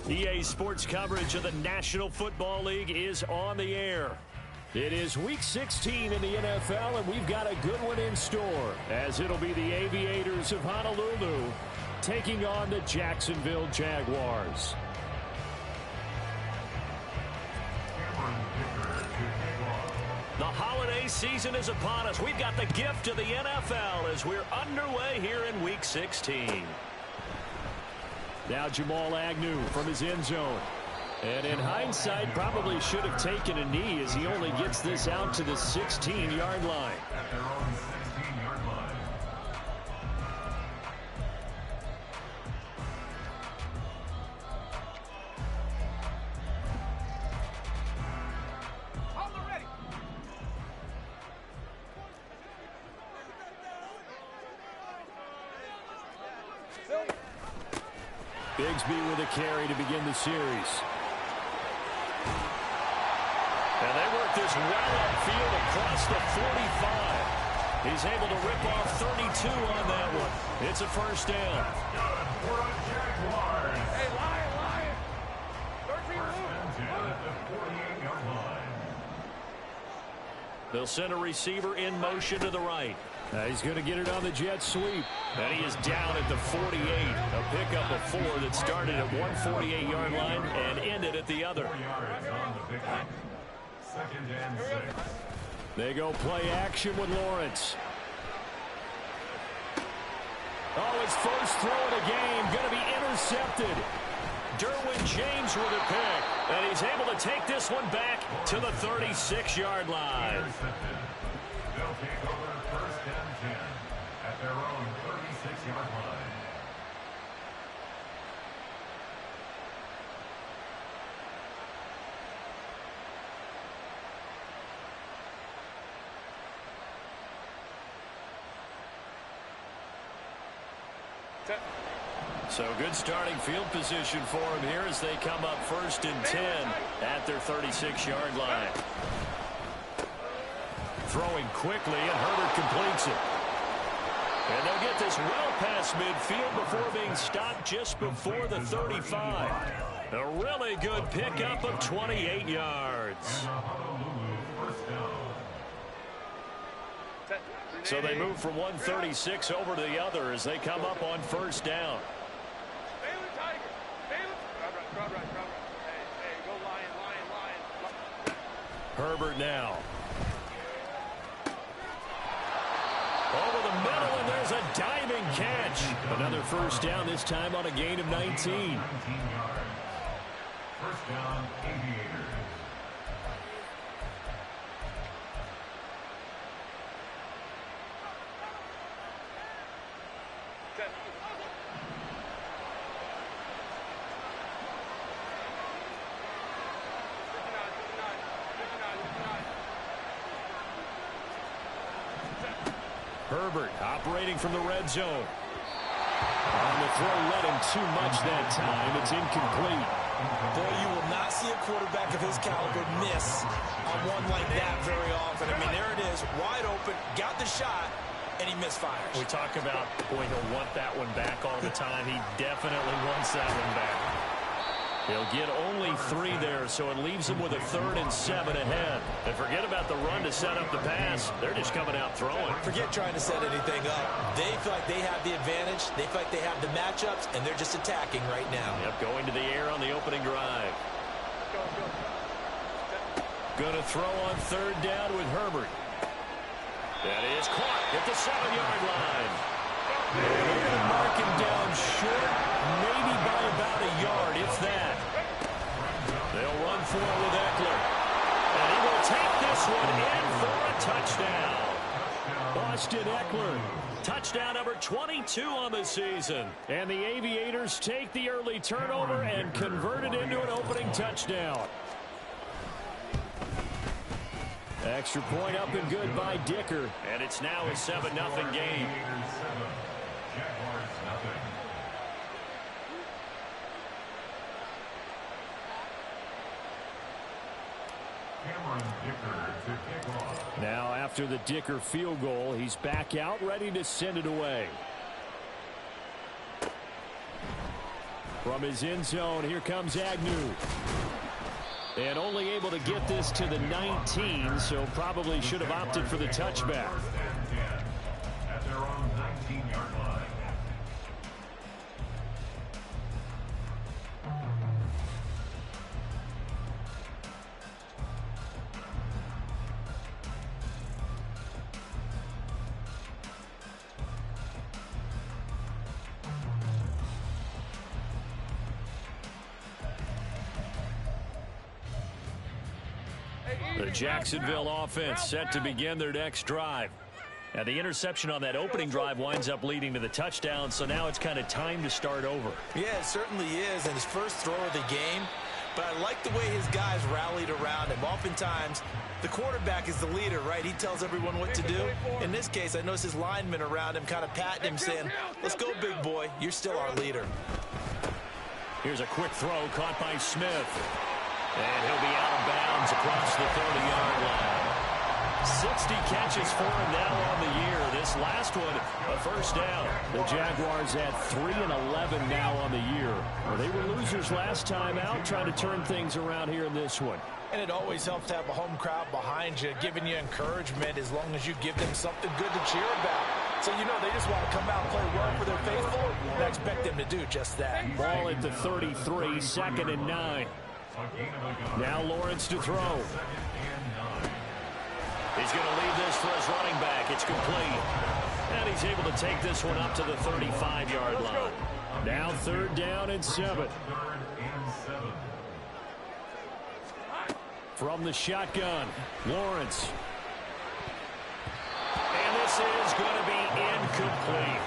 EA Sports coverage of the National Football League is on the air. It is Week 16 in the NFL, and we've got a good one in store, as it'll be the Aviators of Honolulu taking on the Jacksonville Jaguars. The holiday season is upon us. We've got the gift of the NFL as we're underway here in Week 16. Now Jamal Agnew from his end zone. And in hindsight, probably should have taken a knee as he only gets this out to the 16-yard line. At their own 16-yard line. Bigsby with a carry to begin the series. And they work this well upfield across the 45. He's able to rip off 32 on that one. It's a first down. Hey, Lion! 13 at the 48-yard line. They'll send a receiver in motion to the right. He's going to get it on the jet sweep. And he is down at the 48. A pickup of 4 that started at one 48-yard line and ended at the other. 4 yards on the pickup. Second and 6. They go play action with Lawrence. Oh, his first throw of the game going to be intercepted. Derwin James with a pick. And he's able to take this one back to the 36-yard line. Intercepted. They'll take over first and 10 at their own 36-yard line. So good starting field position for him here as they come up first and 10 at their 36-yard line. Throwing quickly, and Herbert completes it. And they'll get this well past midfield before being stopped just before the 35. A really good pickup of 28 yards. So they move from 136 over to the other as they come up on first down. Herbert now. Over the middle, and there's a diving catch. Another first down, this time on a gain of 19. 19 yards. First down, Aviators. Herbert operating from the red zone. On the throw, let him too much that time. It's incomplete. Boy, you will not see a quarterback of his caliber miss on one like that very often. I mean, there it is, wide open, got the shot, and he misfires. We talk about, boy, he'll want that one back all the time. He definitely wants that one back. He'll get only 3 there, so it leaves him with a 3rd and 7 ahead. And forget about the run to set up the pass. They're just coming out throwing. Forget trying to set anything up. They feel like they have the advantage. They feel like they have the matchups, and they're just attacking right now. Yep, going to the air on the opening drive. Going to throw on 3rd down with Herbert. That is caught at the 7-yard line. They're going to mark him down short, maybe by about a yard, if that. They'll run for it with Eckler. And he will take this one in for a touchdown. Austin Eckler, touchdown number 22 on the season. And the Aviators take the early turnover and convert it into an opening touchdown. Extra point up and good by Dicker. And it's now a 7-0 game. Jaguars nothing. Now after the Dicker field goal, he's back out ready to send it away. From his end zone, here comes Agnew. And only able to get this to the 19, so probably should have opted for the touchback. First and 10 at their own 19-yard line. The Jacksonville offense set to begin their next drive. And the interception on that opening drive winds up leading to the touchdown, so now it's kind of time to start over. Yeah, it certainly is, and his first throw of the game. But I like the way his guys rallied around him. Oftentimes, the quarterback is the leader, right? He tells everyone what to do. In this case, I noticed his linemen around him kind of patting him, saying, let's go, big boy. You're still our leader. Here's a quick throw caught by Smith. And he'll be out of bounds across the 30-yard line. 60 catches for him now on the year. This last one, a first down. The Jaguars at 3-11 now on the year. Well, they were losers last time out, trying to turn things around here in this one. And it always helps to have a home crowd behind you, giving you encouragement as long as you give them something good to cheer about. So, you know, they just want to come out and play well for their faithful, and I expect them to do just that. Ball at the 33, 2nd and 9. Now Lawrence to throw. He's going to leave this for his running back. It's complete. And he's able to take this one up to the 35-yard line. Now 3rd down and 7. From the shotgun, Lawrence. And this is going to be incomplete.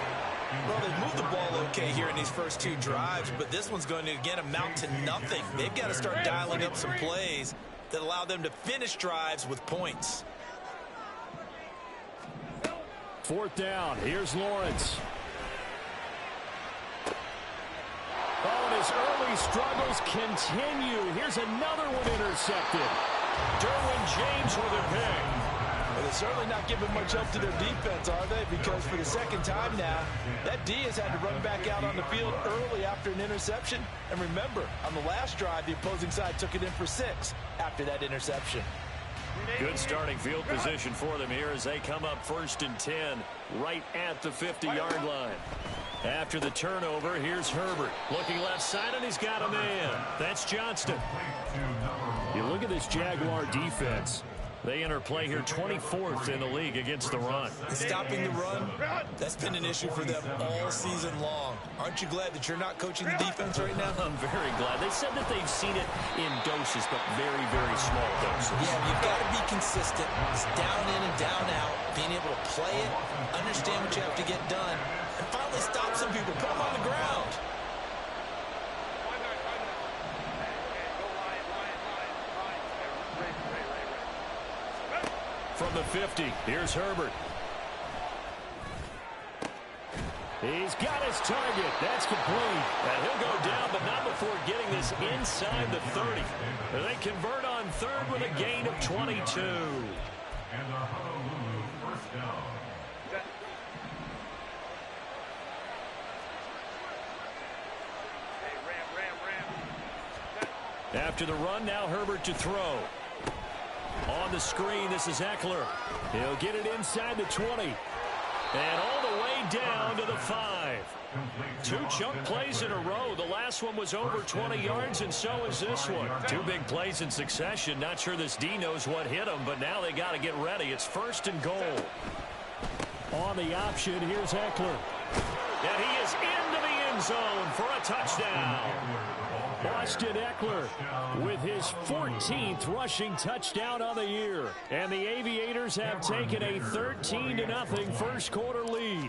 Well, they've moved the ball okay here in these first two drives, but this one's going to, again, amount to nothing. They've got to start dialing up some plays that allow them to finish drives with points. 4th down. Here's Lawrence. Oh, and his early struggles continue. Here's another one intercepted. Derwin James with a pick. Well, they're certainly not giving much help to their defense, are they? Because for the second time now, that D has had to run back out on the field early after an interception. And remember, on the last drive, the opposing side took it in for 6 after that interception. Good starting field position for them here as they come up 1st and 10 right at the 50-yard line. After the turnover, here's Herbert. Looking left side, and he's got a man. That's Johnston. You look at this Jaguar defense. They enter play here 24th in the league against the run. Stopping the run, that's been an issue for them all season long. Aren't you glad that you're not coaching the defense right now? I'm very glad. They said that they've seen it in doses, but very, very small doses. Yeah, you've got to be consistent. It's down in and down out, being able to play it, understand what you have to get done, and finally stop some people, put them on the ground. From the 50, here's Herbert. He's got his target. That's complete. And he'll go down, but not before getting this inside the 30. They convert on 3rd with a gain of 22. And a Honolulu first down. After the run, now Herbert to throw. On the screen, this is Eckler. He'll get it inside the 20. And all the way down to the 5. 2 chunk plays in a row. The last one was over 20 yards, and so is this one. 2 big plays in succession. Not sure this D knows what hit him, but now they got to get ready. It's 1st and goal. On the option, here's Eckler. And he is into the end zone for a touchdown. Austin Eckler with his 14th rushing touchdown on the year. And the Aviators have taken a 13-0 first quarter lead.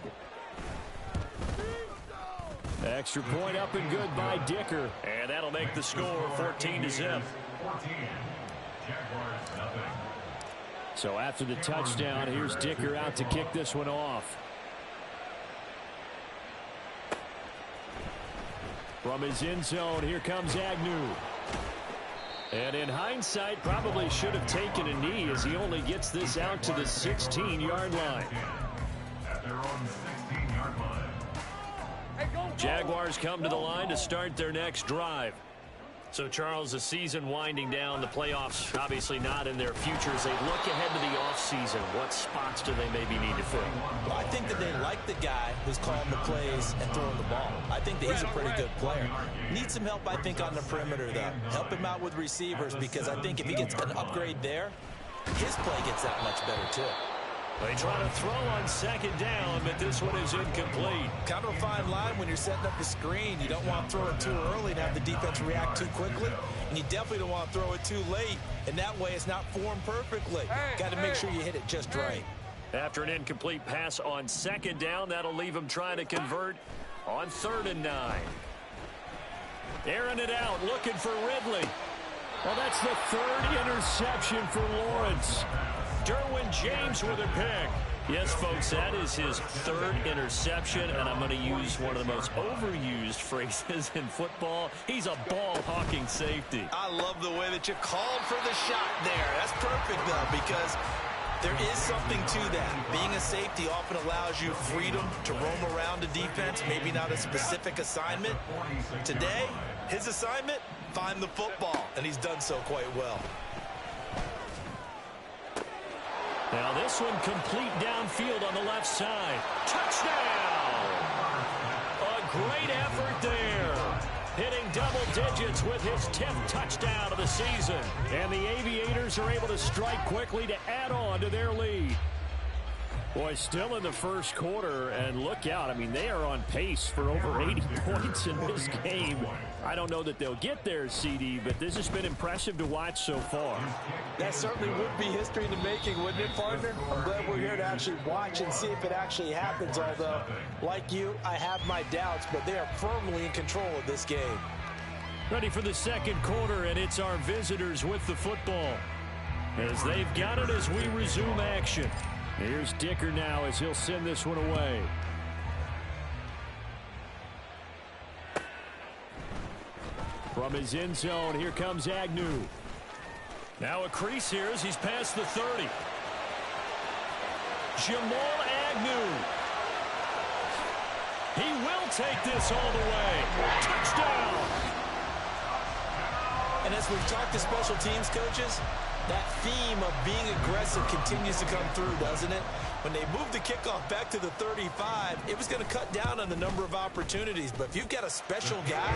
Extra point up and good by Dicker. And that'll make the score 14-0. So after the touchdown, here's Dicker out to kick this one off. From his end zone, here comes Agnew. And in hindsight, probably should have taken a knee as he only gets this out to the 16-yard line. At their own 16-yard line. Jaguars come to the line to start their next drive. So, Charles, the season winding down, the playoffs obviously not in their future. As they look ahead to the offseason, what spots do they maybe need to fill? Well, I think that they like the guy who's calling the plays and throwing the ball. I think that he's a pretty good player. Needs some help, I think, on the perimeter, though. Help him out with receivers, because I think if he gets an upgrade there, his play gets that much better, too. They try to throw on second down, but this one is incomplete. Kind of a fine line when you're setting up the screen. You don't want to throw it too early and have the defense react too quickly. And you definitely don't want to throw it too late. And that way it's not formed perfectly. Got to make sure you hit it just right. After an incomplete pass on second down, that'll leave him trying to convert on 3rd and 9. Airing it out, looking for Ridley. Well, that's the 3rd interception for Lawrence. Derwin James with a pick. Yes, folks, that is his 3rd interception, and I'm going to use one of the most overused phrases in football. He's a ball-hawking safety. I love the way that you called for the shot there. That's perfect, though, because there is something to that. Being a safety often allows you freedom to roam around the defense, maybe not a specific assignment. Today, his assignment, find the football, and he's done so quite well. Now this one complete downfield on the left side. Touchdown! A great effort there. Hitting double digits with his 10th touchdown of the season. And the Aviators are able to strike quickly to add on to their lead. Boy, still in the first quarter, and look out. I mean, they are on pace for over 80 points in this game. I don't know that they'll get there, CD, but this has been impressive to watch so far. That certainly would be history in the making, wouldn't it, partner? I'm glad we're here to actually watch and see if it actually happens, although, like you, I have my doubts, but they are firmly in control of this game. Ready for the second quarter, and it's our visitors with the football, as they've got it as we resume action. Here's Dicker now as he'll send this one away. From his end zone, here comes Agnew. Now a crease here as he's past the 30. Jamal Agnew. He will take this all the way. Touchdown! And as we've talked to special teams coaches, that theme of being aggressive continues to come through, doesn't it? When they moved the kickoff back to the 35, it was going to cut down on the number of opportunities. But if you've got a special guy,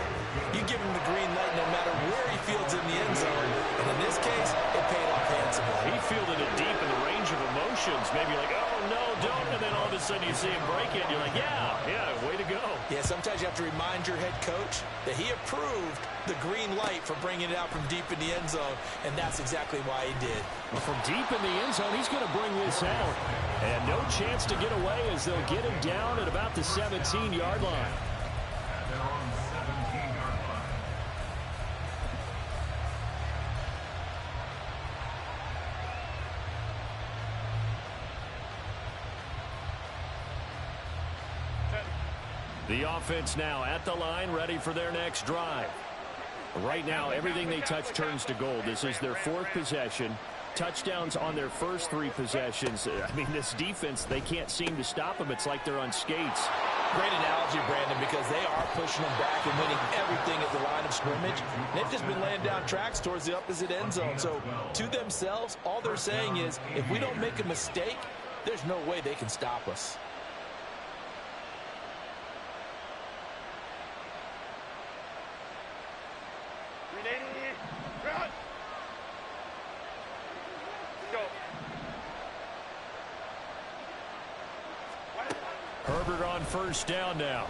you give him the green light no matter where he fields in the end zone. And in this case, it paid off handsomely. He fielded it deep in the range of emotions. Maybe like, oh, no, don't. And then all of a sudden you see him break it. And you're like, yeah, way to go. Yeah, sometimes you have to remind your head coach that he approved the green light for bringing it out from deep in the end zone, and that's exactly why he did. Well, from deep in the end zone, he's going to bring this out. And no chance to get away as they'll get him down at about the 17-yard line. The offense now at the line, ready for their next drive. Right now, everything they touch turns to gold. This is their 4th possession. Touchdowns on their first 3 possessions. I mean, this defense, they can't seem to stop them. It's like they're on skates. Great analogy, Brandon, because they are pushing them back and winning everything at the line of scrimmage. They've just been laying down tracks towards the opposite end zone. So, to themselves, all they're saying is, if we don't make a mistake, there's no way they can stop us. Herbert on first down now.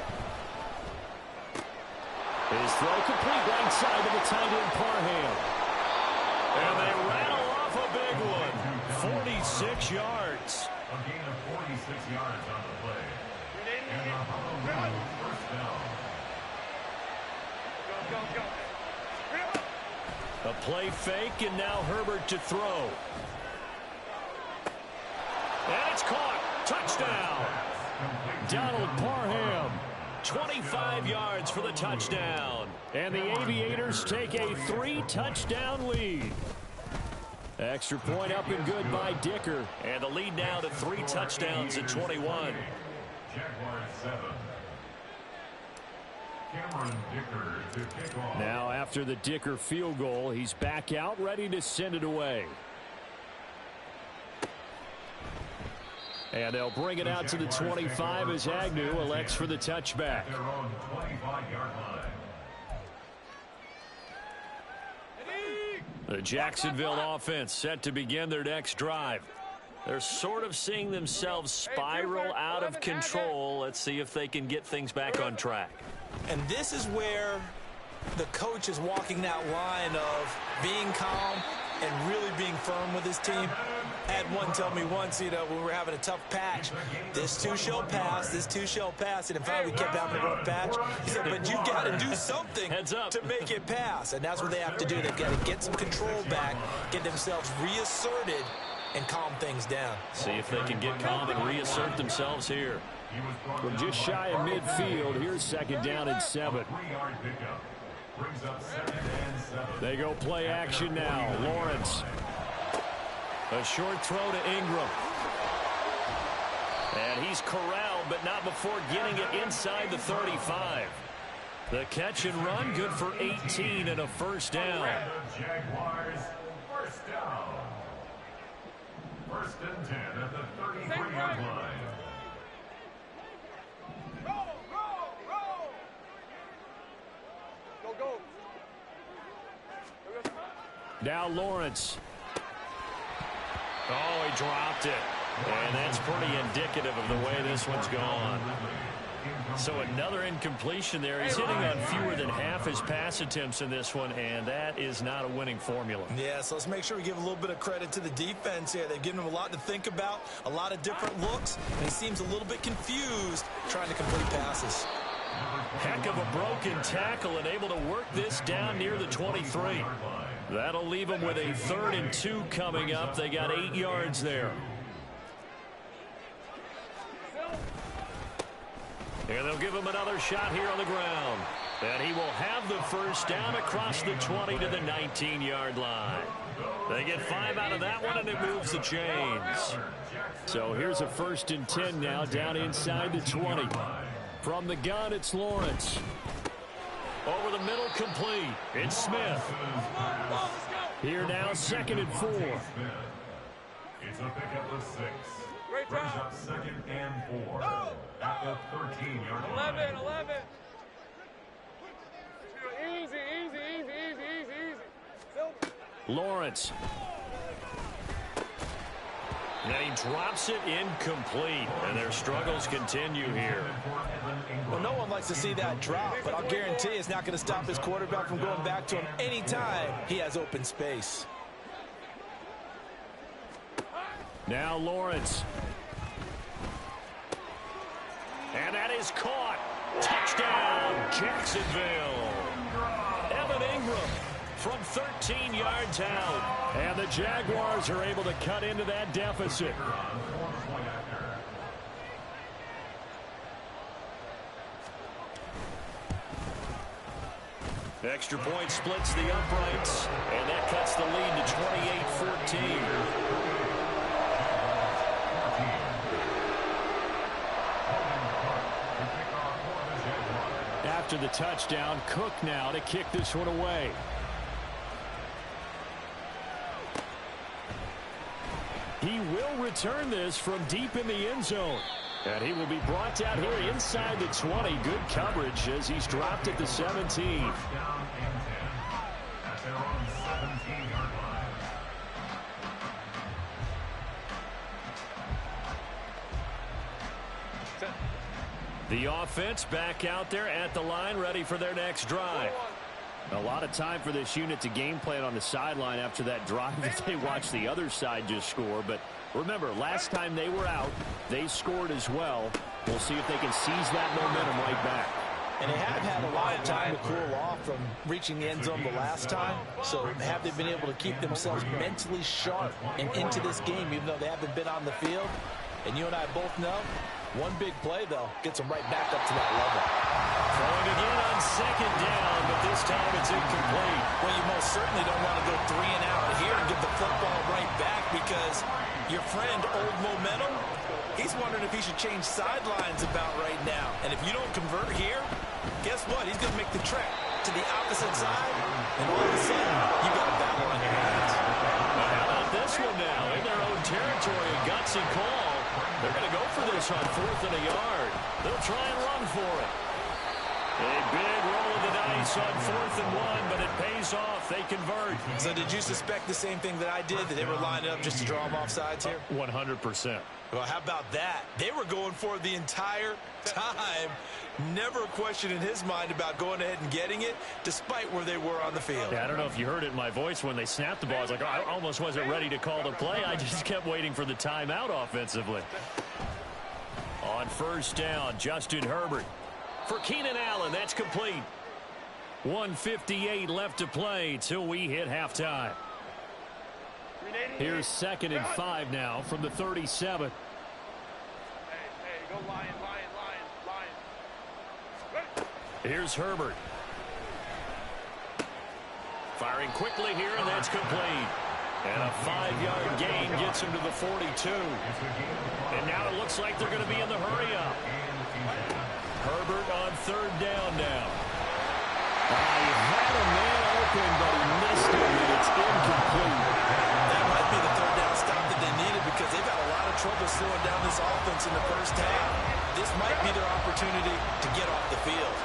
His throw complete right side to the tight end Parham. And they rattle off a big one. 46 yards. A gain of 46 yards on the play. And the Honolulu first down. A play fake, and now Herbert to throw. And it's caught. Touchdown. Donald Parham, 25 yards for the touchdown. And the Aviators take a 3-touchdown lead. Extra point up and good by Dicker. And the lead now to 3 touchdowns at 21. Jaguars 7. Now after the Dicker field goal, he's back out ready to send it away. And they'll bring it out to the 25 as Agnew elects for the touchback. The Jacksonville offense set to begin their next drive. They're sort of seeing themselves spiral out of control. Let's see if they can get things back on track. And this is where the coach is walking that line of being calm and really being firm with his team. I had one tell me once, when we were having a tough patch, this too shall pass, this too shall pass. And in fact, we kept having a rough patch. He said, but you got to do something to make it pass. And that's what they have to do. They've got to get some control back, get themselves reasserted, and calm things down. See if they can get calm and reassert themselves here. From just shy of midfield, here's second down and 7. They go play action now. Lawrence. A short throw to Ingram. And he's corralled, but not before getting it inside the 35. The catch and run, good for 18 and a first down. Jaguars, first down. First and 10 at the 33-yard line. Now Lawrence. Oh, he dropped it. And that's pretty indicative of the way this one's gone. So another incompletion there. He's hitting on fewer than half his pass attempts in this one, and that is not a winning formula. Yeah, so let's make sure we give a little bit of credit to the defense here. They've given him a lot to think about, a lot of different looks, and he seems a little bit confused trying to complete passes. Heck of a broken tackle and able to work this down near the 23. That'll leave them with a 3rd and 2 coming up. They got 8 yards there. And they'll give him another shot here on the ground. And he will have the first down across the 20 to the 19-yard line. They get 5 out of that one, and it moves the chains. So here's a 1st and 10 now down inside the 20. From the gun, it's Lawrence. Over the middle, complete. It's Smith. Here now, 2nd and 4. It's a pickup of 6. Brings up 2nd and 4 at the 13-yard line. 11. Easy. Lawrence. And he drops it incomplete, and their struggles continue here. Well, no one likes to see that drop, but I'll guarantee it's not going to stop his quarterback from going back to him anytime he has open space. Now Lawrence. And that is caught. Touchdown, Jacksonville. Evan Ingram from 13 yards out. And the Jaguars are able to cut into that deficit. Extra point splits the uprights, and that cuts the lead to 28-14. After the touchdown, Cook now to kick this one away. He will return this from deep in the end zone. And he will be brought down here inside the 20. Good coverage as he's dropped at the 17. The offense back out there at the line, ready for their next drive. A lot of time for this unit to game plan on the sideline after that drive that they watched the other side just score. But remember, last time they were out, they scored as well. We'll see if they can seize that momentum right back. And they have had a lot of time to cool off from reaching the end zone the last time. So have they been able to keep themselves mentally sharp and into this game, even though they haven't been on the field? And you and I both know, one big play, though, gets them right back up to that level. Throwing again on 2nd down, but this time it's incomplete. Well, you most certainly don't want to go 3 and out here and give the football right back, because your friend, Old Momentum, he's wondering if he should change sidelines about right now. And if you don't convert here, guess what? He's going to make the trek to the opposite side, and all of a sudden, you got a battle on your hands. How about this one now? In their own territory, a gutsy call. They're going to go for this on 4th and a yard. They'll try and run for it. A big roll of the dice on 4th and 1, but it pays off. They convert. So did you suspect the same thing that I did, that they were lining up just to draw them off sides here? 100%. Well, how about that? They were going for it the entire time. Never a question in his mind about going ahead and getting it, despite where they were on the field. Yeah, I don't know if you heard it in my voice when they snapped the ball. I was like, oh, I almost wasn't ready to call the play. I just kept waiting for the timeout offensively. On 1st down, Justin Herbert. For Keenan Allen, that's complete. 1:58 left to play till we hit halftime. Here's 2nd and 5 now from the 37. Hey, go Lion. Here's Herbert. Firing quickly here, and that's complete. And a 5-yard gain gets him to the 42. And now it looks like they're going to be in the hurry-up. Herbert on 3rd down now. He had a man open, but he missed it, and it's incomplete. That might be the 3rd down stop that they needed, because they've had a lot of trouble slowing down this offense in the first half. This might be their opportunity to get off the field.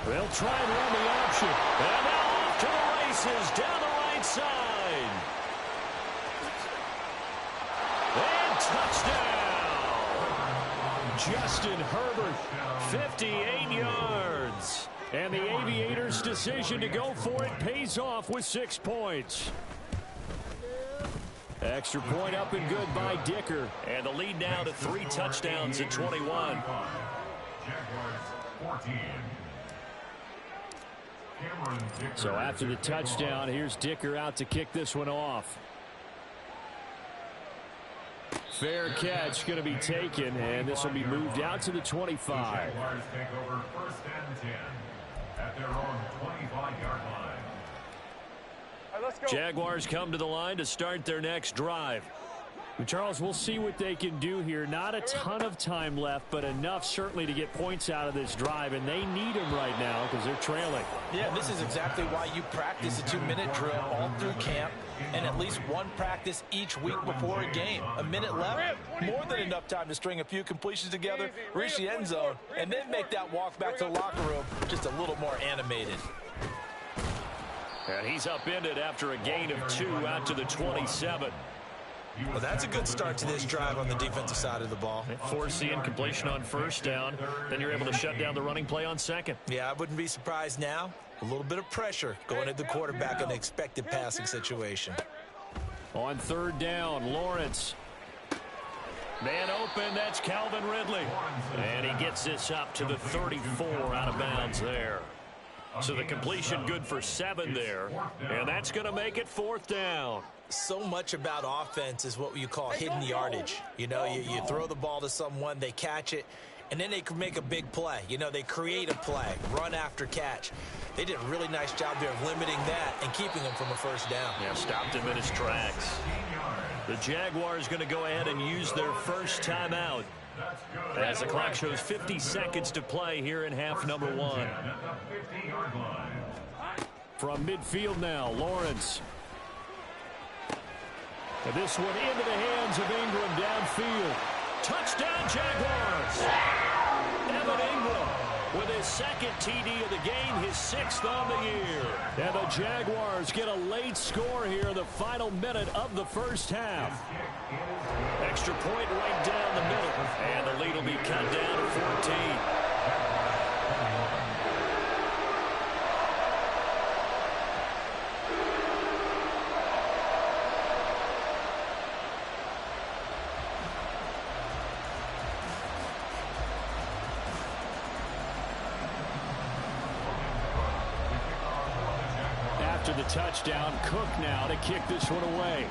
They'll try and run the option. And now off to the races down the right side. And touchdown. Justin Herbert, 58 yards. And the Aviators' decision to go for it pays off with 6 points. Extra point up and good by Dicker. And the lead now to 3 touchdowns at 21. Jaguars 14. So after the touchdown, here's Dicker out to kick this one off. Fair catch going to be taken, and this will be moved out to the 25. Jaguars take over 1st and 10 at their own 25-yard line. All right, let's go. Jaguars come to the line to start their next drive. Charles, we'll see what they can do here. Not a ton of time left, but enough certainly to get points out of this drive, and they need them right now because they're trailing. Yeah, this is exactly why you practice a 2-minute drill all through camp, and at least one practice each week before a game. A minute left, more than enough time to string a few completions together, reach the end zone, and then make that walk back to the locker room just a little more animated. And he's upended after a gain of 2 out to the 27. Well, that's a good start to this drive on the defensive side of the ball. Force the incompletion on 1st down. Then you're able to shut down the running play on 2nd. Yeah, I wouldn't be surprised now. A little bit of pressure going at the quarterback in an expected passing situation. On 3rd down, Lawrence. Man open, that's Calvin Ridley. And he gets this up to the 34 out of bounds there. So the completion good for 7 there. And that's going to make it 4th down. So much about offense is what you call hidden yardage. You know, you throw the ball to someone, they catch it, and then they can make a big play. You know, they create a play, run after catch. They did a really nice job there of limiting that and keeping him from a 1st down. Yeah, stopped him in his tracks. The Jaguars going to go ahead and use their first timeout as the clock shows 50 seconds to play here in half number 1. From midfield now, Lawrence. And this one into the hands of Ingram downfield. Touchdown, Jaguars! Evan Ingram with his 2nd TD of the game, his 6th on the year. And the Jaguars get a late score here in the final minute of the first half. Extra point right down the middle. And the lead will be cut down to 14. After the touchdown, Cook now to kick this one away.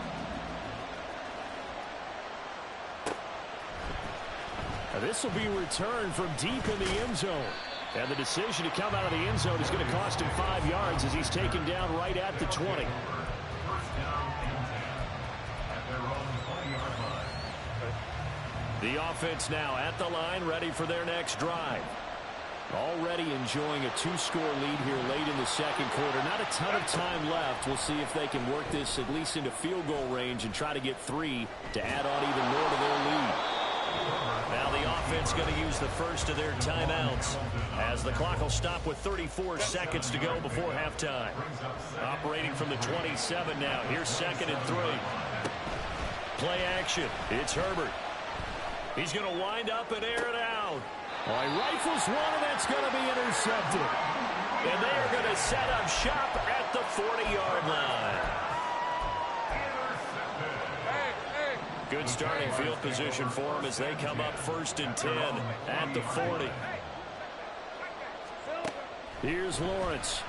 This will be returned from deep in the end zone. And the decision to come out of the end zone is going to cost him 5 yards as he's taken down right at the 20. First down and 10 at their own 20-yard line. The offense now at the line, ready for their next drive. Already enjoying a 2-score lead here late in the second quarter. Not a ton of time left. We'll see if they can work this at least into field goal range and try to get 3 to add on even more to their lead. Now the offense going to use the first of their timeouts as the clock will stop with 34 seconds to go before halftime. Operating from the 27 now. Here's 2nd and 3. Play action. It's Herbert. He's going to wind up and air it out. Well, he rifles one, and that's going to be intercepted. And they are going to set up shop at the 40-yard line. Good starting field position for them as they come up 1st and 10 at the 40. Here's Lawrence.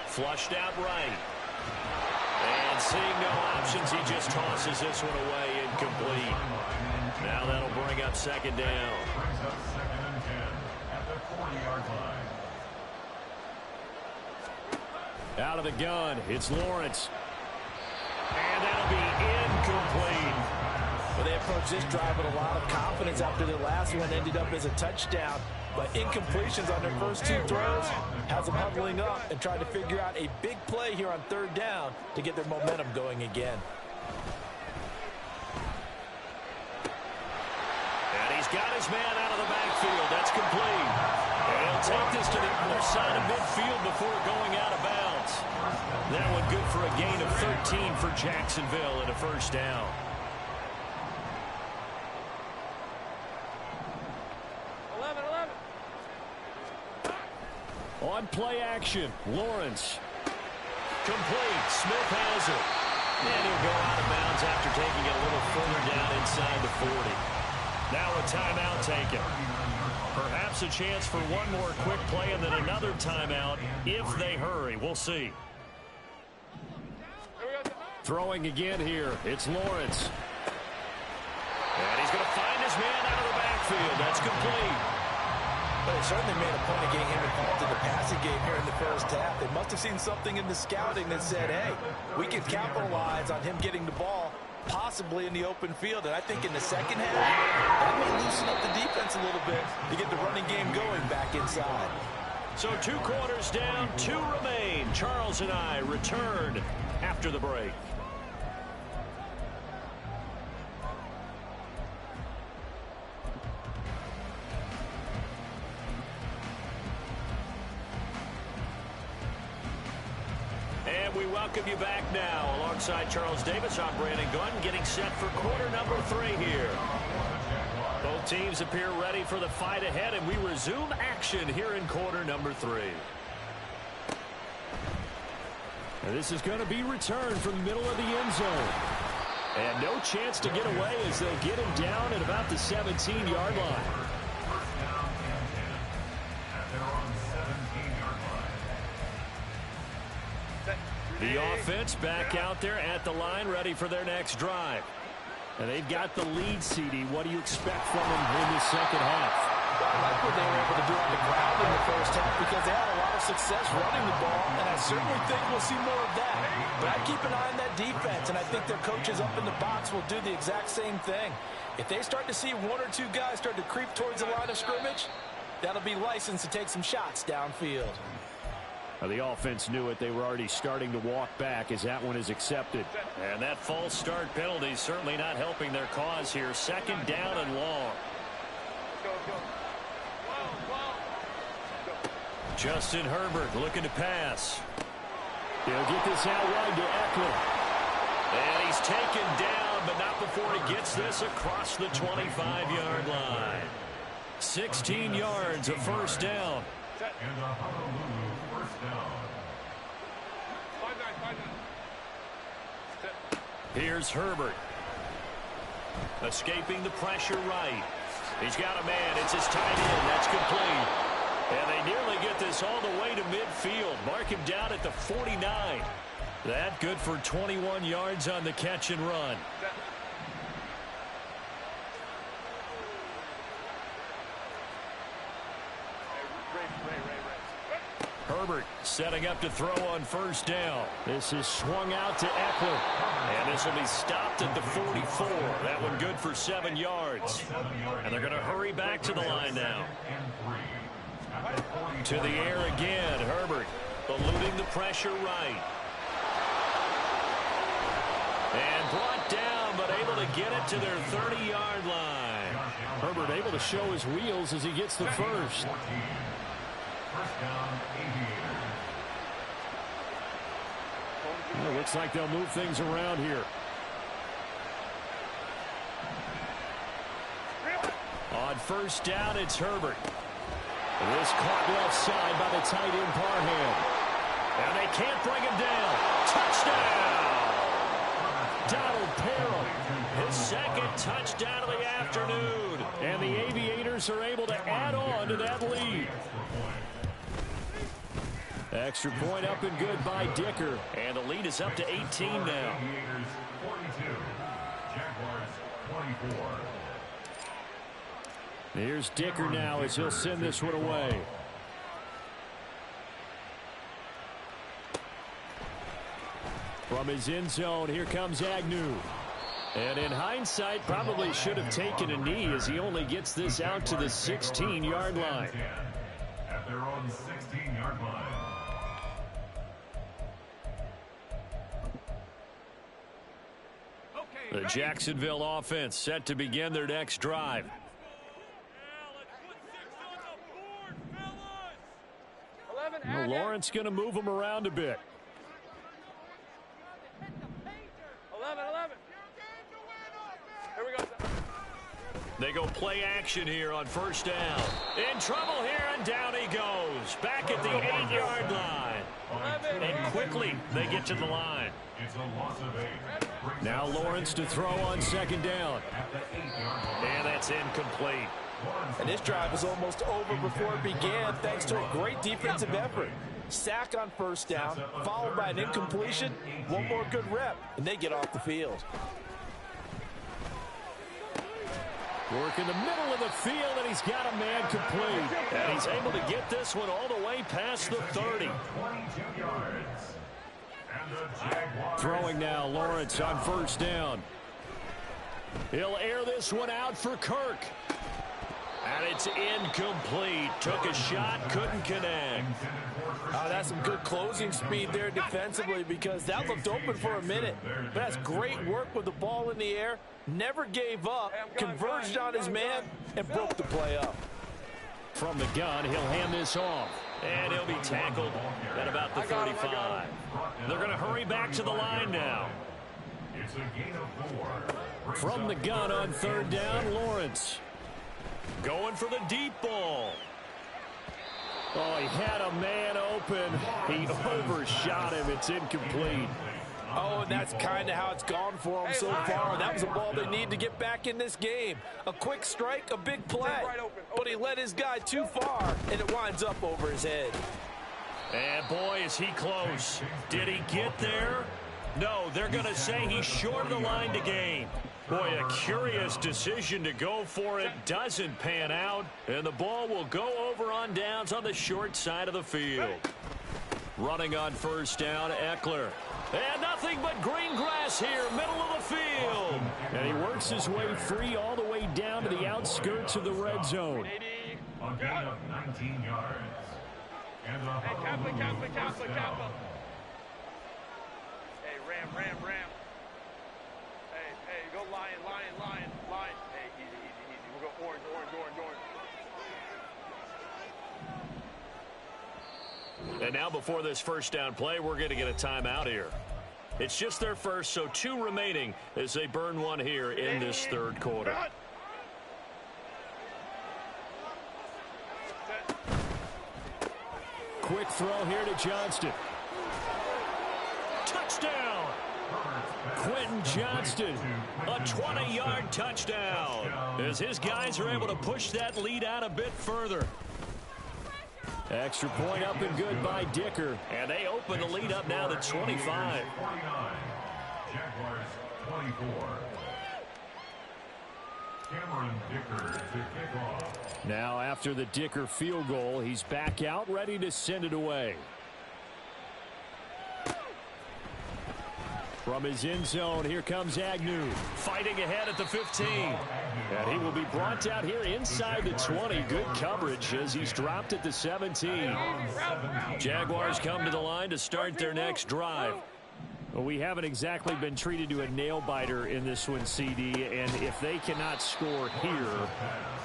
Flushed out right. And seeing no options, he just tosses this one away, incomplete. Now that'll bring up 2nd down. Brings up 2nd and 10 at the 40-yard line. Out of the gun, it's Lawrence. And that'll be incomplete. Well, they approached this drive with a lot of confidence after the last one ended up as a touchdown. But incompletions on their first 2 throws has them huddling up and trying to figure out a big play here on 3rd down to get their momentum going again. And he's got his man out of the backfield. That's complete. And he'll take this to the other side of midfield before going out of bounds. That one good for a gain of 13 for Jacksonville and a 1st down. On play action, Lawrence. Complete. Smith has it. And he'll go out of bounds after taking it a little further down inside the 40. Now a timeout taken. Perhaps a chance for one more quick play and then another timeout if they hurry. We'll see. Throwing again here. It's Lawrence. And he's going to find his man out of the backfield. That's complete. But they certainly made a point of getting him involved in the passing game here in the first half. They must have seen something in the scouting that said, hey, we can capitalize on him getting the ball possibly in the open field. And I think in the second half, that may loosen up the defense a little bit to get the running game going back inside. So 2 quarters down, 2 remain. Charles and I return after the break. And we welcome you back now. Alongside Charles Davis, I'm Brandon Gunn, getting set for quarter number 3 here. Both teams appear ready for the fight ahead, and we resume action here in quarter number 3. And this is going to be returned from the middle of the end zone. And no chance to get away as they'll get him down at about the 17-yard line. First down and 10 at their own 17-yard line. The offense back out there at the line, ready for their next drive. And they've got the lead, CD. What do you expect from them in the second half? Well, I like what they were able to do on the ground in the first half because they had a lot of success running the ball, and I certainly think we'll see more of that. But I keep an eye on that defense, and I think their coaches up in the box will do the exact same thing. If they start to see 1 or 2 guys start to creep towards the line of scrimmage, that'll be licensed to take some shots downfield. The offense knew it. They were already starting to walk back as that one is accepted. And that false start penalty is certainly not helping their cause here. 2nd down and long. Justin Herbert looking to pass. He'll get this out wide to Eckler. And he's taken down, but not before he gets this across the 25-yard line. 16 yards, a 1st down. And a Honolulu first down. Here's Herbert. Escaping the pressure right. He's got a man. It's his tight end. That's complete. And they nearly get this all the way to midfield. Mark him down at the 49. That good for 21 yards on the catch and run. Herbert setting up to throw on first down. This is swung out to Eckler. And this will be stopped at the 44. That one good for 7 yards. And they're going to hurry back to the line now. To the air again, Herbert eluding the pressure right. And brought down, but able to get it to their 30-yard line. Herbert able to show his wheels as he gets the first. Well, looks like they'll move things around here. On first down, it's Herbert. This caught left side by the tight end Parham. And they can't bring him down. Touchdown! Donald Parham, his second touchdown of the afternoon. And the Aviators are able to add on to that lead. Extra point up and good by Dicker. And the lead is up to 18 now. Aviators 42, Jaguars 24. Here's Dicker now as he'll send this one away. From his end zone, here comes Agnew. And in hindsight, probably should have taken a knee as he only gets this out to the 16-yard line. At their own 16-yard line. The Jacksonville offense set to begin their next drive. Well, Lawrence going to move them around a bit. 11. Here we go. They go play action here on first down. In trouble here, and down he goes. Back at the 8-yard line. And quickly they get to the line. It's a loss of 8. Now Lawrence to throw on second down. And that's incomplete. And this drive was almost over before it began thanks to a great defensive effort. Sack on first down, followed by an incompletion. One more good rep, and they get off the field. Work in the middle of the field, and he's got a man complete. And he's able to get this one all the way past the 30. 22 yards. And the Jaguars. Throwing now, Lawrence on first down. He'll air this one out for Kirk. And it's incomplete. Took a shot, couldn't connect. That's some good closing speed there defensively because that looked open for a minute. But that's great work with the ball in the air. Never gave up, converged on his man, and broke the play up. From the gun, he'll hand this off. And he'll be tackled at about the 35. They're going to hurry back to the line now. It's a gain of 4. From the gun on third down, Lawrence. Going for the deep ball. Oh, he had a man open. He overshot him. It's incomplete. Oh, and that's kind of how it's gone for him so far. That was a ball they need to get back in this game. A quick strike, a big play. But he let his guy too far, and it winds up over his head. And boy, is he close. Did he get there? No, they're going to say he's short of the line to gain. Boy, a curious decision to go for it. Doesn't pan out. And the ball will go over on downs on the short side of the field. Running on first down, Eckler. And nothing but green grass here, middle of the field. And he works his way free all the way down to the outskirts of the red zone. A gain of 19 yards. And the Kappa. Hey, ram. Hey, go lion. Hey, easy. We'll go orange. And now before this first down play, we're going to get a timeout here. It's just their first, so 2 remaining as they burn one here in this third quarter. Quick throw here to Johnston. Touchdown! Quentin Johnston, a 20-yard touchdown, as his guys are able to push that lead out a bit further. Extra point up and good by Dicker. And they open the lead up now to 25. 49. Jaguars 24. Cameron Dicker to kick off. Now after the Dicker field goal, he's back out ready to send it away. From his end zone, here comes Agnew. Fighting ahead at the 15. And he will be brought down here inside the 20. Good coverage as he's dropped at the 17. Jaguars come to the line to start their next drive. Well, we haven't exactly been treated to a nail-biter in this one, CD, and if they cannot score here,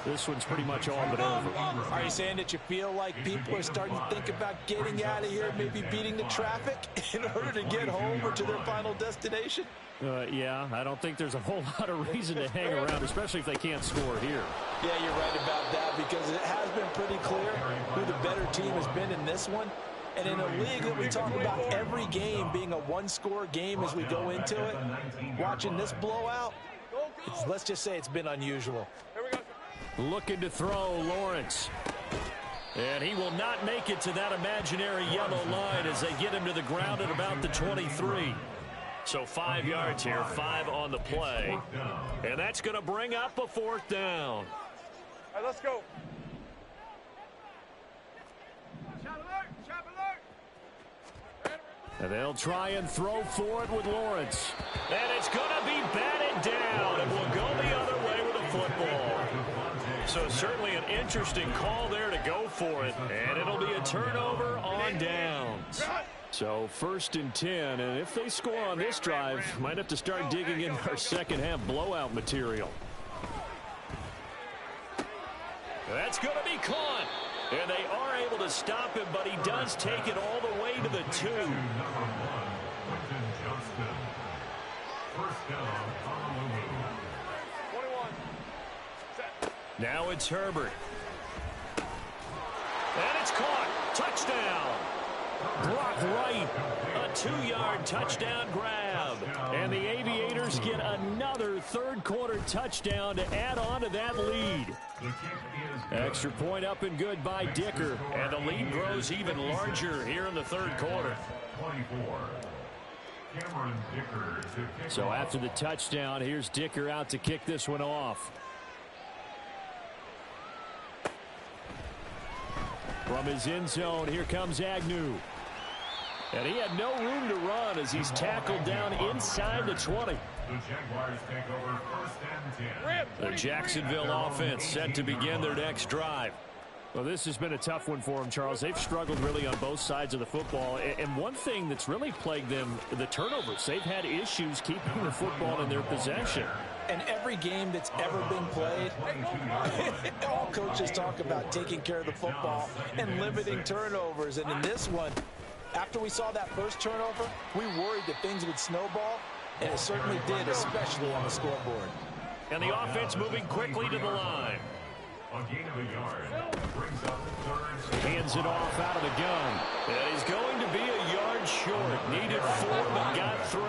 this one's pretty much all but over. Are you saying that you feel like people are starting to think about getting out of here, maybe beating the traffic in order to get home or to their final destination? Yeah, I don't think there's a whole lot of reason to hang around, especially if they can't score here. Yeah, you're right about that because it has been pretty clear who the better team has been in this one. And in a league that we talk about every game being a one-score game as we go into it, watching this blowout, let's just say it's been unusual. Looking to throw, Lawrence. And he will not make it to that imaginary yellow line as they get him to the ground at about the 23. So 5 yards here, 5 on the play. And that's going to bring up a 4th down. All right, let's go. And they'll try and throw for it with Lawrence. And it's going to be batted down. And will go the other way with a football. So certainly an interesting call there to go for it. And it'll be a turnover on downs. So 1st and 10. And if they score on this drive, might have to start digging in our second half blowout material. That's going to be caught. And they are able to stop him, but he does take it all the way to the 2. Now it's Herbert. And it's caught. Touchdown. Brock Wright, a 2-yard touchdown grab. And the Aviators get another third-quarter touchdown to add on to that lead. Extra point up and good by Dicker. And the lead grows even larger here in the 3rd quarter. So after the touchdown, here's Dicker out to kick this one off. From his end zone, here comes Agnew. And he had no room to run as he's tackled down inside the 20. The Jaguars take over 1st and 10. The Jacksonville offense set to begin their next drive. Well, this has been a tough one for them, Charles. They've struggled really on both sides of the football. And one thing that's really plagued them, the turnovers. They've had issues keeping the football in their possession. And every game that's ever been played, all coaches talk about taking care of the football and limiting turnovers. And in this one, after we saw that first turnover, we worried that things would snowball, and it certainly did, especially on the scoreboard. And the offense moving quickly to the line. A gain of a yard. Brings up 3rd. Hands it off out of the gun. And he's going to be a yard short. Needed 4, but got 3.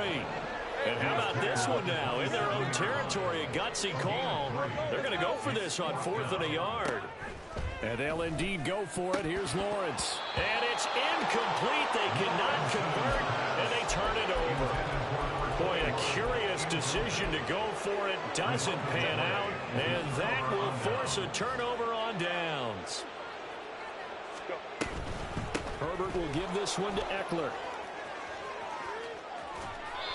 And how about this one now? In their own territory, a gutsy call. They're going to go for this on 4th and a yard. And they'll indeed go for it. Here's Lawrence. And it's incomplete. They cannot convert, and they turn it over. Boy, a curious decision to go for it. Doesn't pan out, and that will force a turnover on downs. Herbert will give this one to Eckler.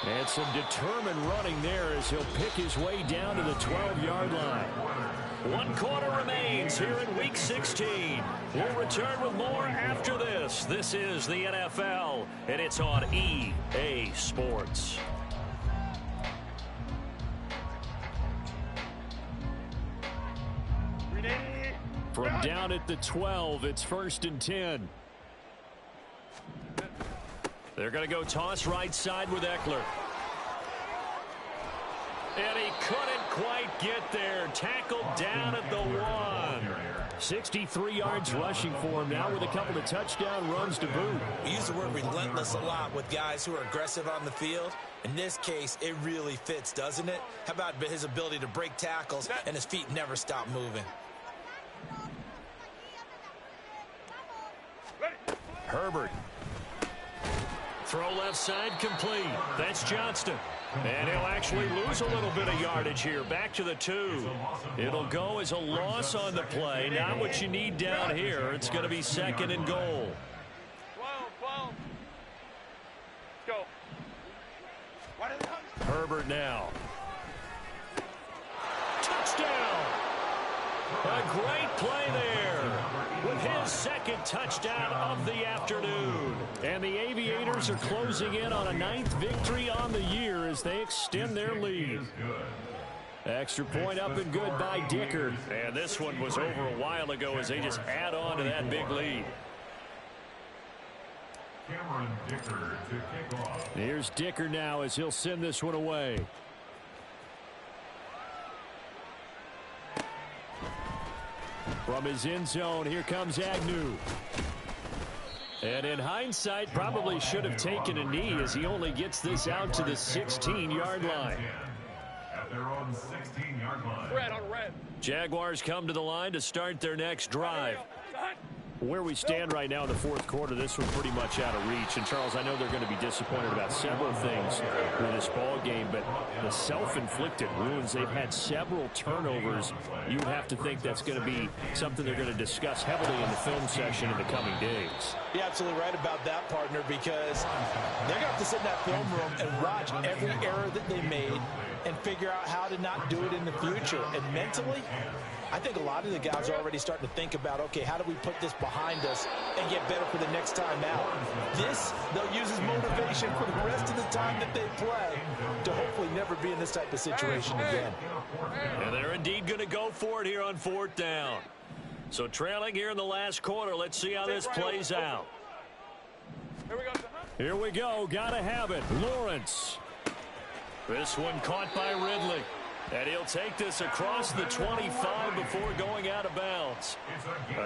And some determined running there as he'll pick his way down to the 12-yard line. 1 quarter remains here in Week 16. We'll return with more after this. This is the NFL, and it's on EA Sports. From down at the 12, it's 1st and 10. They're going to go toss right side with Eckler. And he couldn't quite get there. Tackled down at the 1. 63 yards rushing for him now with a couple of touchdown runs to boot. We use the word relentless a lot with guys who are aggressive on the field. In this case, it really fits, doesn't it? How about his ability to break tackles and his feet never stop moving? Herbert throw left side complete. That's Johnston. And he'll actually lose a little bit of yardage here. Back to the 2. It'll go as a loss on the play. Not what you need down here. It's going to be 2nd and goal. 12. Let's go. Herbert now. Touchdown! A great play there with his 2nd touchdown of the afternoon. And the Aviators are closing in on a 9th victory on the year as they extend their lead. Extra point up and good by Dicker. And this one was over a while ago as they just add on to that big lead. Dicker to kick off. Here's Dicker now as he'll send this one away. From his end zone, here comes Agnew. And in hindsight, probably should have taken a knee as he only gets this out to the 16-yard line. At their own 16-yard line. Red. Jaguars come to the line to start their next drive. Where we stand right now in the 4th quarter, this was pretty much out of reach. And, Charles, I know they're going to be disappointed about several things with this ball game, but the self-inflicted wounds, they've had several turnovers. You would have to think that's going to be something they're going to discuss heavily in the film session in the coming days. You're absolutely right about that, partner, because they're going to have to sit in that film room and watch every error that they made and figure out how to not do it in the future. And mentally, I think a lot of the guys are already starting to think about, okay, how do we put this behind us and get better for the next time out? This, they'll use as motivation for the rest of the time that they play to hopefully never be in this type of situation again. And they're indeed going to go for it here on 4th down. So trailing here in the last quarter, let's see how this plays out. Here we go. Gotta have it. Lawrence. This one caught by Ridley. And he'll take this across the 25 before going out of bounds.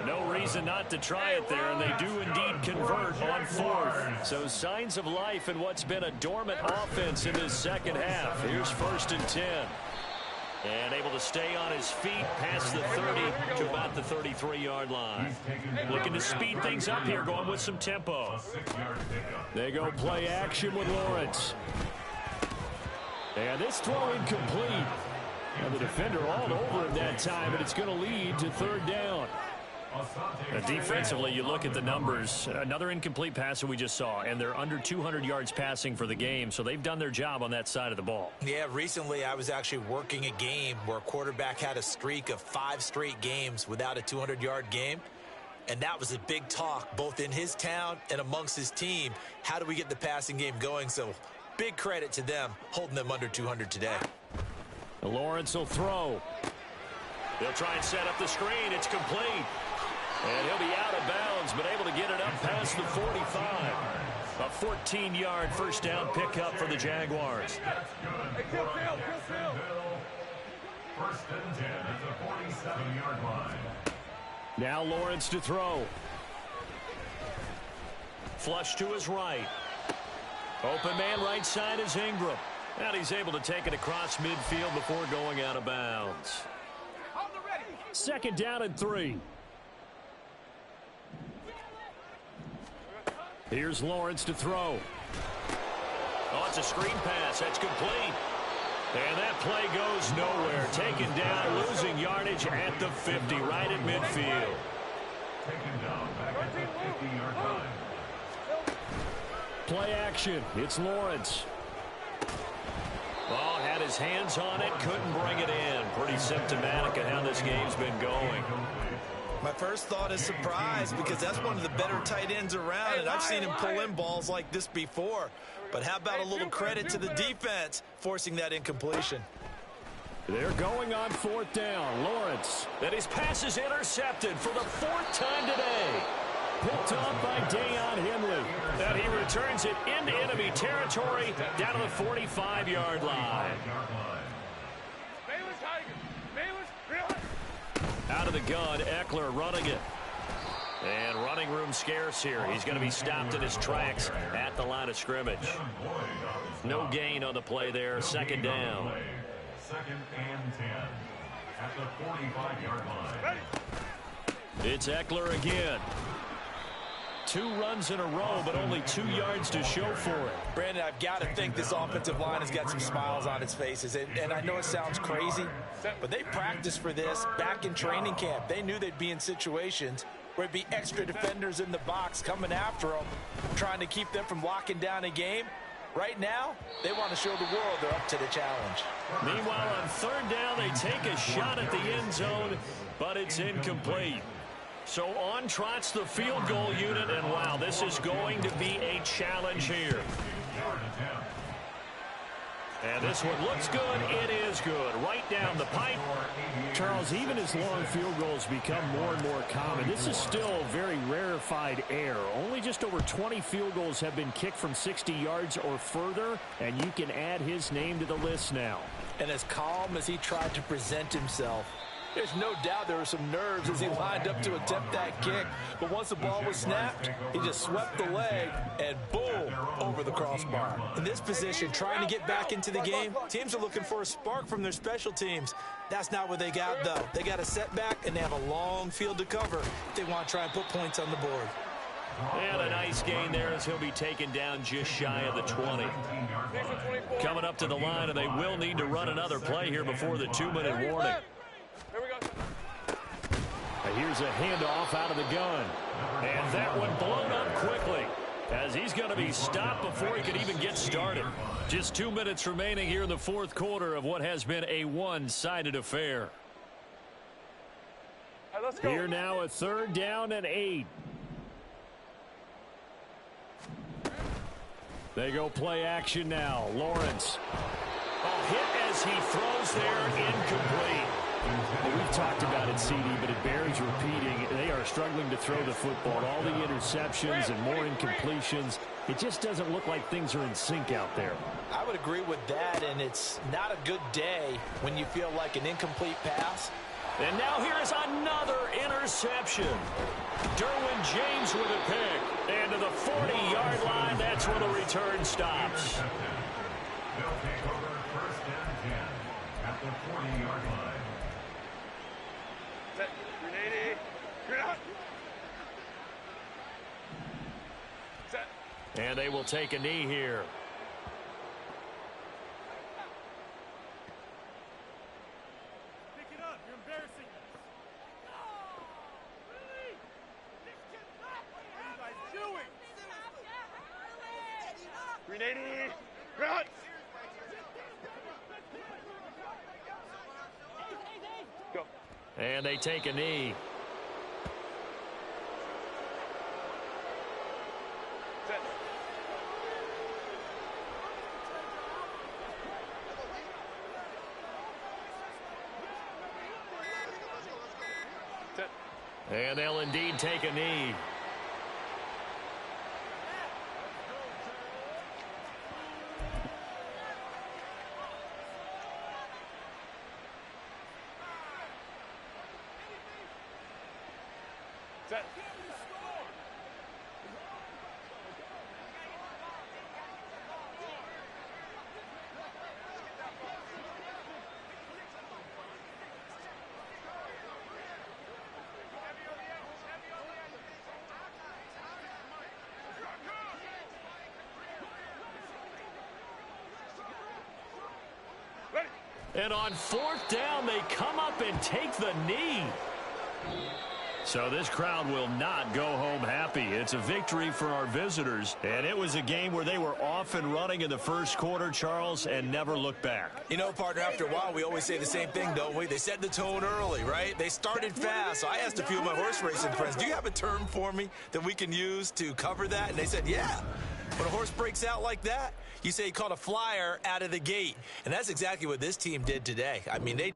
No reason not to try it there, and they do indeed convert on 4th. So signs of life in what's been a dormant offense in this second half. Here's 1st and 10. And able to stay on his feet past the 30 to about the 33-yard line. Looking to speed things up here, going with some tempo. They go play action with Lawrence. And this throw incomplete. And the defender all over him that time, and it's going to lead to 3rd down. Defensively, you look at the numbers. Another incomplete pass that we just saw, and they're under 200 yards passing for the game, so they've done their job on that side of the ball. Yeah, recently I was actually working a game where a quarterback had a streak of 5 straight games without a 200-yard game, and that was a big talk both in his town and amongst his team. How do we get the passing game going? So big credit to them holding them under 200 today. Lawrence will throw. They'll try and set up the screen. It's complete. And he'll be out of bounds, but able to get it up past the 45. A 14-yard first down pickup for the Jaguars. Hey, kill. 1st and 10 at the 47-yard line. Now Lawrence to throw. Flush to his right. Open man right side is Ingram. And he's able to take it across midfield before going out of bounds. 2nd down and 3. Here's Lawrence to throw. Oh, it's a screen pass. That's complete. And that play goes nowhere. Taken down, losing yardage at the 50, right at midfield. Taken down back at the 50-yard line. Play action. It's Lawrence. Ball had his hands on it, couldn't bring it in. Pretty symptomatic of how this game's been going. My first thought is surprise because that's one of the better tight ends around, and I've seen him pull in balls like this before. But how about a little credit to the defense forcing that incompletion? They're going on 4th down. Lawrence. And his pass is intercepted for the 4th time today. Picked off by Deion Henley. And he returns it into enemy territory down to the 45-yard line. Out of the gun, Eckler running it. And running room scarce here. He's going to be stopped in his tracks at the line of scrimmage. No gain on the play there. 2nd down. 2nd and 10 at the 45-yard line. It's Eckler again. 2 runs in a row, but only 2 yards to show for it. Brandon, I've got to think this offensive line has got some smiles on its faces. And I know it sounds crazy, but they practiced for this back in training camp. They knew they'd be in situations where there'd be extra defenders in the box coming after them, trying to keep them from locking down a game. Right now, they want to show the world they're up to the challenge. Meanwhile, on 3rd down, they take a shot at the end zone, but it's incomplete. So on trots the field goal unit, and wow, this is going to be a challenge here. And this one looks good. It is good. Right down the pipe. Charles, even as long field goals become more and more common, this is still very rarefied air. Only just over 20 field goals have been kicked from 60 yards or further, and you can add his name to the list now. And as calm as he tried to present himself, there's no doubt there were some nerves as he lined up to attempt that kick. But once the ball was snapped, he just swept the leg and boom, over the crossbar. In this position, trying to get back into the game, teams are looking for a spark from their special teams. That's not what they got, though. They got a setback, and they have a long field to cover if they want to try and put points on the board. And a nice gain there as he'll be taken down just shy of the 20. Coming up to the line, and they will need to run another play here before the 2-minute warning. Here we go. Here's a handoff out of the gun. And that one blown up quickly as he's going to be stopped before he could even get started. Just 2 minutes remaining here in the 4th quarter of what has been a one-sided affair. Right, let's go. Here now a 3rd down and 8. They go play action now. Lawrence. A hit as he throws there, incomplete. Well, we've talked about it, CD, but it bears repeating. They are struggling to throw the football. All the interceptions and more incompletions. It just doesn't look like things are in sync out there. I would agree with that, and it's not a good day when you feel like an incomplete pass. And now here is another interception. Derwin James with a pick. And to the 40-yard line, that's where the return stops. They'll take over 1st and 10 at the 40-yard line. Set. Grenade. Grenade. Set. And they will take a knee here. Pick it up. You're embarrassing us. What are you guys doing? Grenade. Grenade. Go. And they take a knee. Set. Set. And they'll indeed take a knee. Set. Ready. And on 4th down, they come up and take the knee. So this crowd will not go home happy. It's a victory for our visitors. And it was a game where they were off and running in the 1st quarter, Charles, and never looked back. You know, partner, after a while, we always say the same thing, don't we? They set the tone early, right? They started fast. So I asked a few of my horse racing friends, do you have a term for me that we can use to cover that? And they said, yeah. When a horse breaks out like that, you say he caught a flyer out of the gate. And that's exactly what this team did today. I mean, they